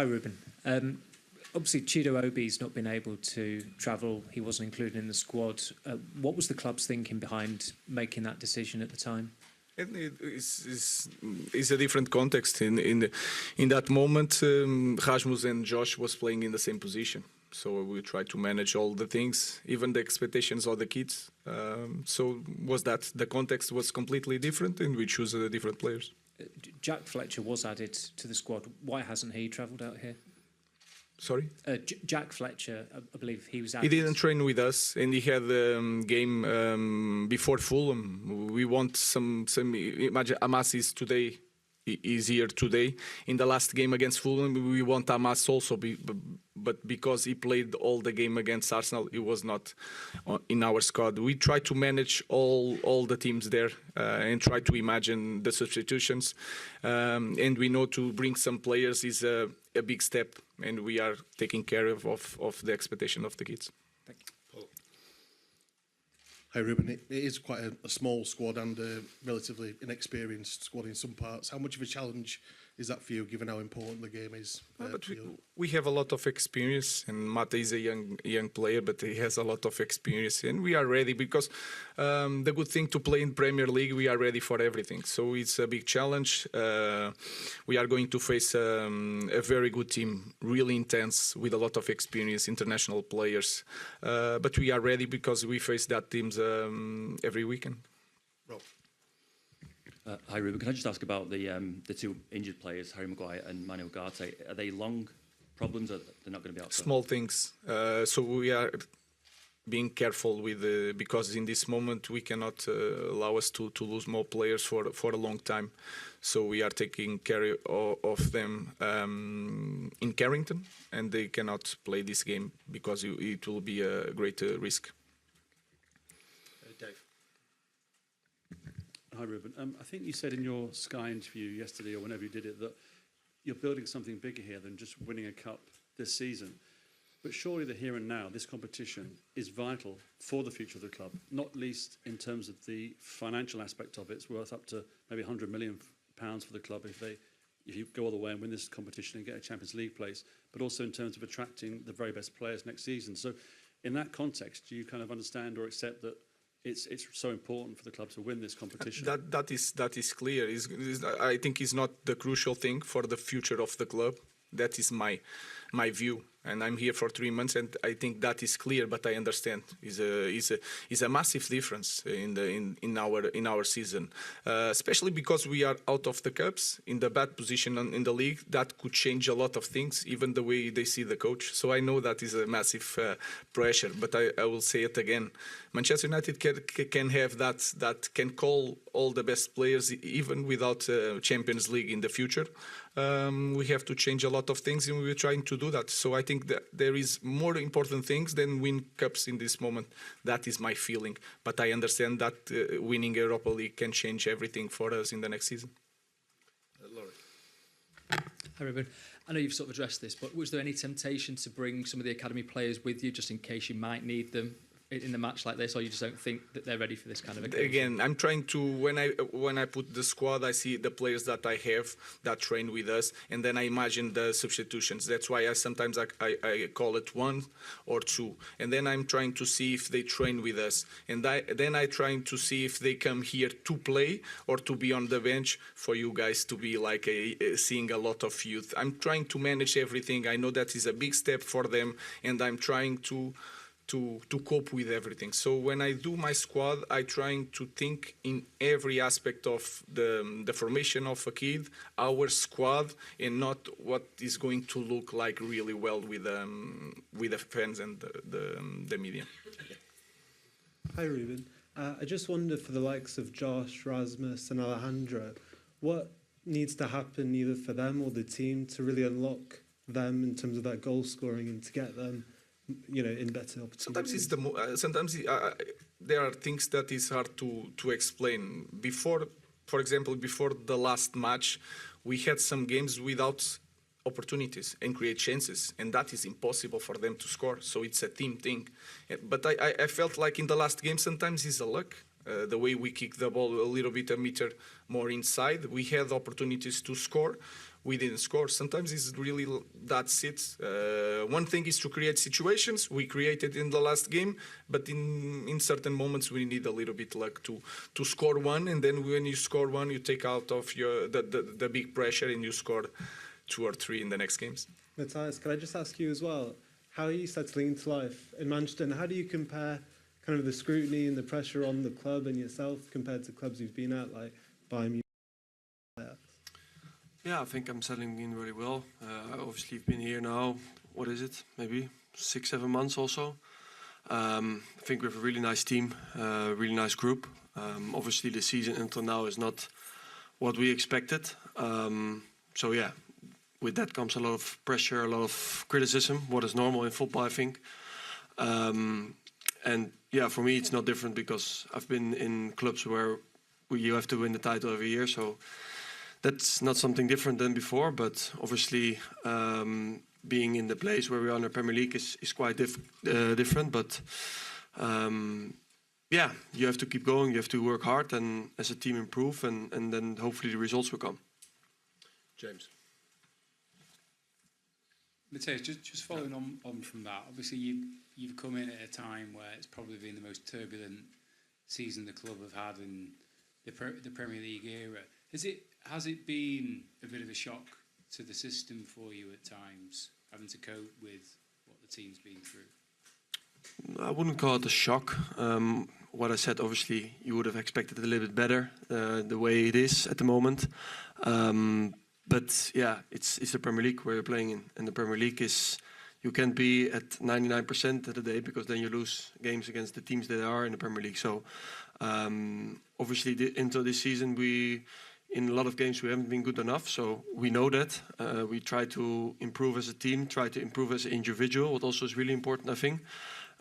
Hi, Ruben. Obviously, Chido Obi's not been able to travel. He wasn't included in the squad. What was the club's thinking behind making that decision at the time? It's a different context. In that moment, Rasmus and Josh was playing in the same position. So we tried to manage all the things, even the expectations of the kids. So was that the context was completely different, and we chose different players. Jack Fletcher was added to the squad. Why hasn't he travelled out here? Sorry? Jack Fletcher, I believe he was added. He didn't train with us, and he had a game before Fulham. We want some imagine Amas is today. Is here today. In the last game against Fulham, we want Amas also, but because he played all the game against Arsenal, he was not in our squad. We try to manage all the teams there and try to imagine the substitutions. And we know to bring some players is a big step, and we are taking care of the expectation of the kids. Thank you. Hi Ruben, it is quite a small squad and a relatively inexperienced squad in some parts. How much of a challenge is that for you, given how important the game is? But we have a lot of experience, and Matthijs is a young player, but he has a lot of experience, and we are ready because the good thing to play in Premier League, we are ready for everything. So it's a big challenge. We are going to face a very good team, really intense, with a lot of experience, international players. But we are ready because we face that teams every weekend. Rob. Hi Ruben, can I just ask about the two injured players, Harry Maguire and Manu Ugarte? Are they long problems, or they're not going to be out? Small things. So we are being careful with because in this moment we cannot allow us to lose more players for a long time. So we are taking care of them in Carrington, and they cannot play this game because it will be a great risk. Dave. Hi Ruben, I think you said in your Sky interview yesterday, or whenever you did it, that you're building something bigger here than just winning a cup this season. But surely the here and now, this competition, is vital for the future of the club, not least in terms of the financial aspect of it. It's worth up to maybe £100 million for the club if you go all the way and win this competition and get a Champions League place, but also in terms of attracting the very best players next season. So in that context, do you kind of understand or accept that it's so important for the club to win this competition? That is clear. I think it's not the crucial thing for the future of the club. That is my view, and I'm here for 3 months, and I think that is clear. But I understand is a massive difference in our season, especially because we are out of the cups, in the bad position in the league. That could change a lot of things, even the way they see the coach. So I know that is a massive pressure. But I will say it again: Manchester United can have that can call all the best players even without Champions League in the future. We have to change a lot of things, and we're trying to do that. So I think that there is more important things than win cups in this moment. That is my feeling. But I understand that winning Europa League can change everything for us in the next season. Laurie. Hi Ruben, I know you've sort of addressed this, but was there any temptation to bring some of the academy players with you just in case you might need them in a match like this, or you just don't think that they're ready for this kind of occasion? Again, I'm trying to, when I put the squad, I see the players that I have that train with us, and then I imagine the substitutions. That's why sometimes I call it 1 or 2, and then I'm trying to see if they train with us, and then I trying to see if they come here to play or to be on the bench for you guys to be like seeing a lot of youth. I'm trying to manage everything. I know that is a big step for them, and I'm trying to cope with everything. So when I do my squad, I trying to think in every aspect of the formation of a kid, our squad, and not what is going to look like really well with the fans and the media. Hi Ruben, I just wonder, for the likes of Josh, Rasmus and Alejandro, what needs to happen either for them or the team to really unlock them in terms of that goal scoring and to get them, you know, in better opportunities? Sometimes there are things that is hard to explain. Before, for example, before the last match, we had some games without opportunities and create chances, and that is impossible for them to score. So it's a team thing. But I felt like in the last game sometimes it's a luck. The way we kick the ball a little bit a meter more inside, we had opportunities to score. we didn't score. Sometimes it's really that's it. One thing is to create situations. We created in the last game, but in certain moments we need a little bit luck to score one, and then when you score one, you take out of the big pressure and you score 2 or 3 in the next games. Matthijs, can I just ask you as well, how are you settling into life in Manchester, and how do you compare kind of the scrutiny and the pressure on the club and yourself compared to clubs you've been at, like Bayern Munich? Yeah, I think I'm settling in really well. I obviously have been here now, what is it, maybe 6-7 months also. I think we have a really nice team, really nice group. Obviously the season until now is not what we expected. So yeah, with that comes a lot of pressure, a lot of criticism, what is normal in football, I think. And yeah, for me it's not different because I've been in clubs where you have to win the title every year. So that's not something different than before, but obviously being in the place where we are in the Premier League is quite different. But yeah, you have to keep going, you have to work hard and as a team improve, and then hopefully the results will come. James. Matthijs, just following on from that, obviously you've come in at a time where it's probably been the most turbulent season the club have had in the Premier League era. Has it been a bit of a shock to the system for you at times, having to cope with what the team's been through? I wouldn't call it a shock. What I said, obviously, you would have expected it a little bit better, the way it is at the moment. But yeah, it's the Premier League where you're playing in. And the Premier League is, you can't be at 99% of the day because then you lose games against the teams that are in the Premier League. So obviously, into this season, in a lot of games, we haven't been good enough. So we know that. We try to improve as a team, try to improve as an individual, what also is really important, I think.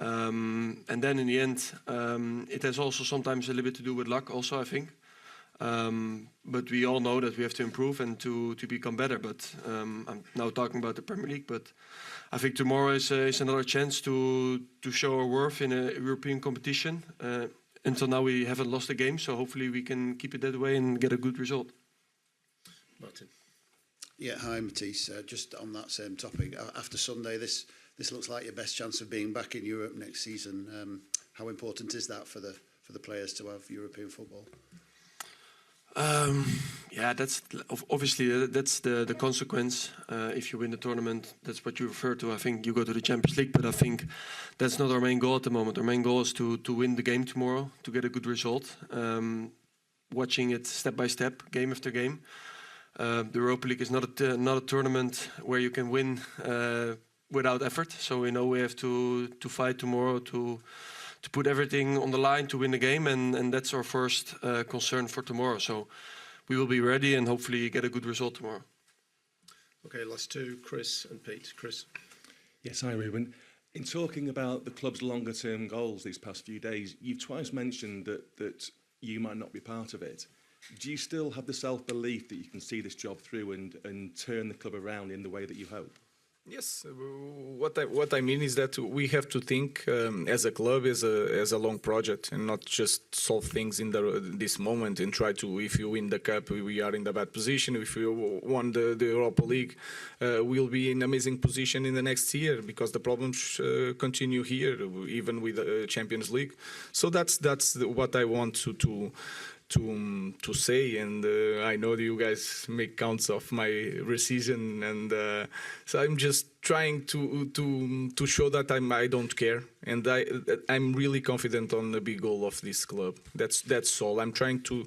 And then in the end, it has also sometimes a little bit to do with luck also, I think. But we all know that we have to improve and to become better. But I'm now talking about the Premier League. But I think tomorrow is another chance to show our worth in a European competition. Until now, we haven't lost a game, so hopefully we can keep it that way and get a good result. Martin. Yeah, hi Matthijs. Just on that same topic, after Sunday, this looks like your best chance of being back in Europe next season. How important is that for the players to have European football? Yeah, that's obviously that's the consequence. If you win the tournament, that's what you refer to. I think you go to the Champions League, but I think that's not our main goal at the moment. Our main goal is to win the game tomorrow, to get a good result. Watching it step by step, game after game. The Europa League is not a tournament where you can win without effort. So we know we have to fight tomorrow to put everything on the line to win the game, and that's our first concern for tomorrow. So we will be ready and hopefully get a good result tomorrow. Okay, last two, Chris and Pete. Chris. Yes, hi Ruben. In talking about the club's longer term goals these past few days, you've twice mentioned that you might not be part of it. Do you still have the self-belief that you can see this job through and turn the club around in the way that you hope? Yes, what I mean is that we have to think as a club as a long project and not just solve things in this moment and try to. If you win the cup, we are in the bad position. If we won the Europa League, we'll be in amazing position in the next year because the problems continue here, even with the Champions League. So that's what I want to say, and I know that you guys make counts of my rescission, and so I'm just trying to show that I don't care, and I'm really confident on the big goal of this club. That's all. I'm trying to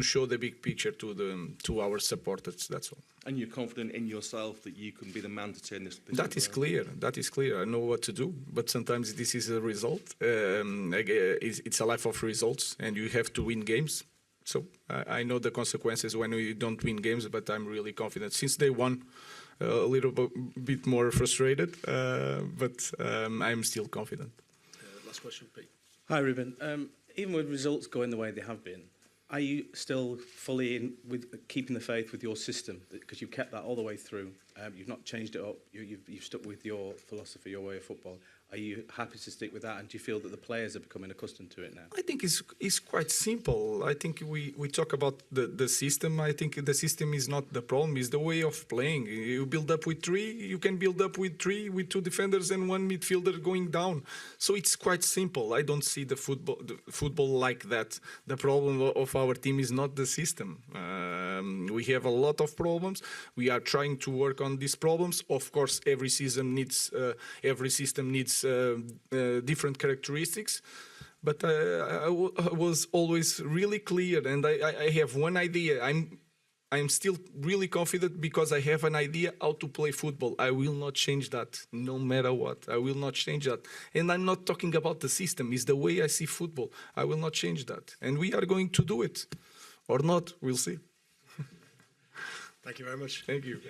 show the big picture to our supporters. That's all. And you're confident in yourself that you can be the man to turn this. That is clear. That is clear. I know what to do, but sometimes this is a result. It's a life of results, and you have to win games. So I know the consequences when we don't win games, but I'm really confident. Since day one, a little bit more frustrated, but I'm still confident. Last question, Pete. Hi, Ruben. Even with results going the way they have been, are you still fully in with keeping the faith with your system? Because you've kept that all the way through. You've not changed it up. You've stuck with your philosophy, your way of football. Are you happy to stick with that? And do you feel that the players are becoming accustomed to it now? I think it's quite simple. I think we talk about the system. I think the system is not the problem. It's the way of playing. You build up with three. You can build up with three with two defenders and one midfielder going down. So it's quite simple. I don't see the football like that. The problem of our team is not the system. We have a lot of problems. We are trying to work on these problems. Of course, every system needs different characteristics, but I was always really clear, and I have one idea. I'm still really confident because I have an idea how to play football. I will not change that, no matter what. I will not change that. And I'm not talking about the system. It's the way I see football. I will not change that. And we are going to do it. Or not, we'll see. Thank you very much. Thank you.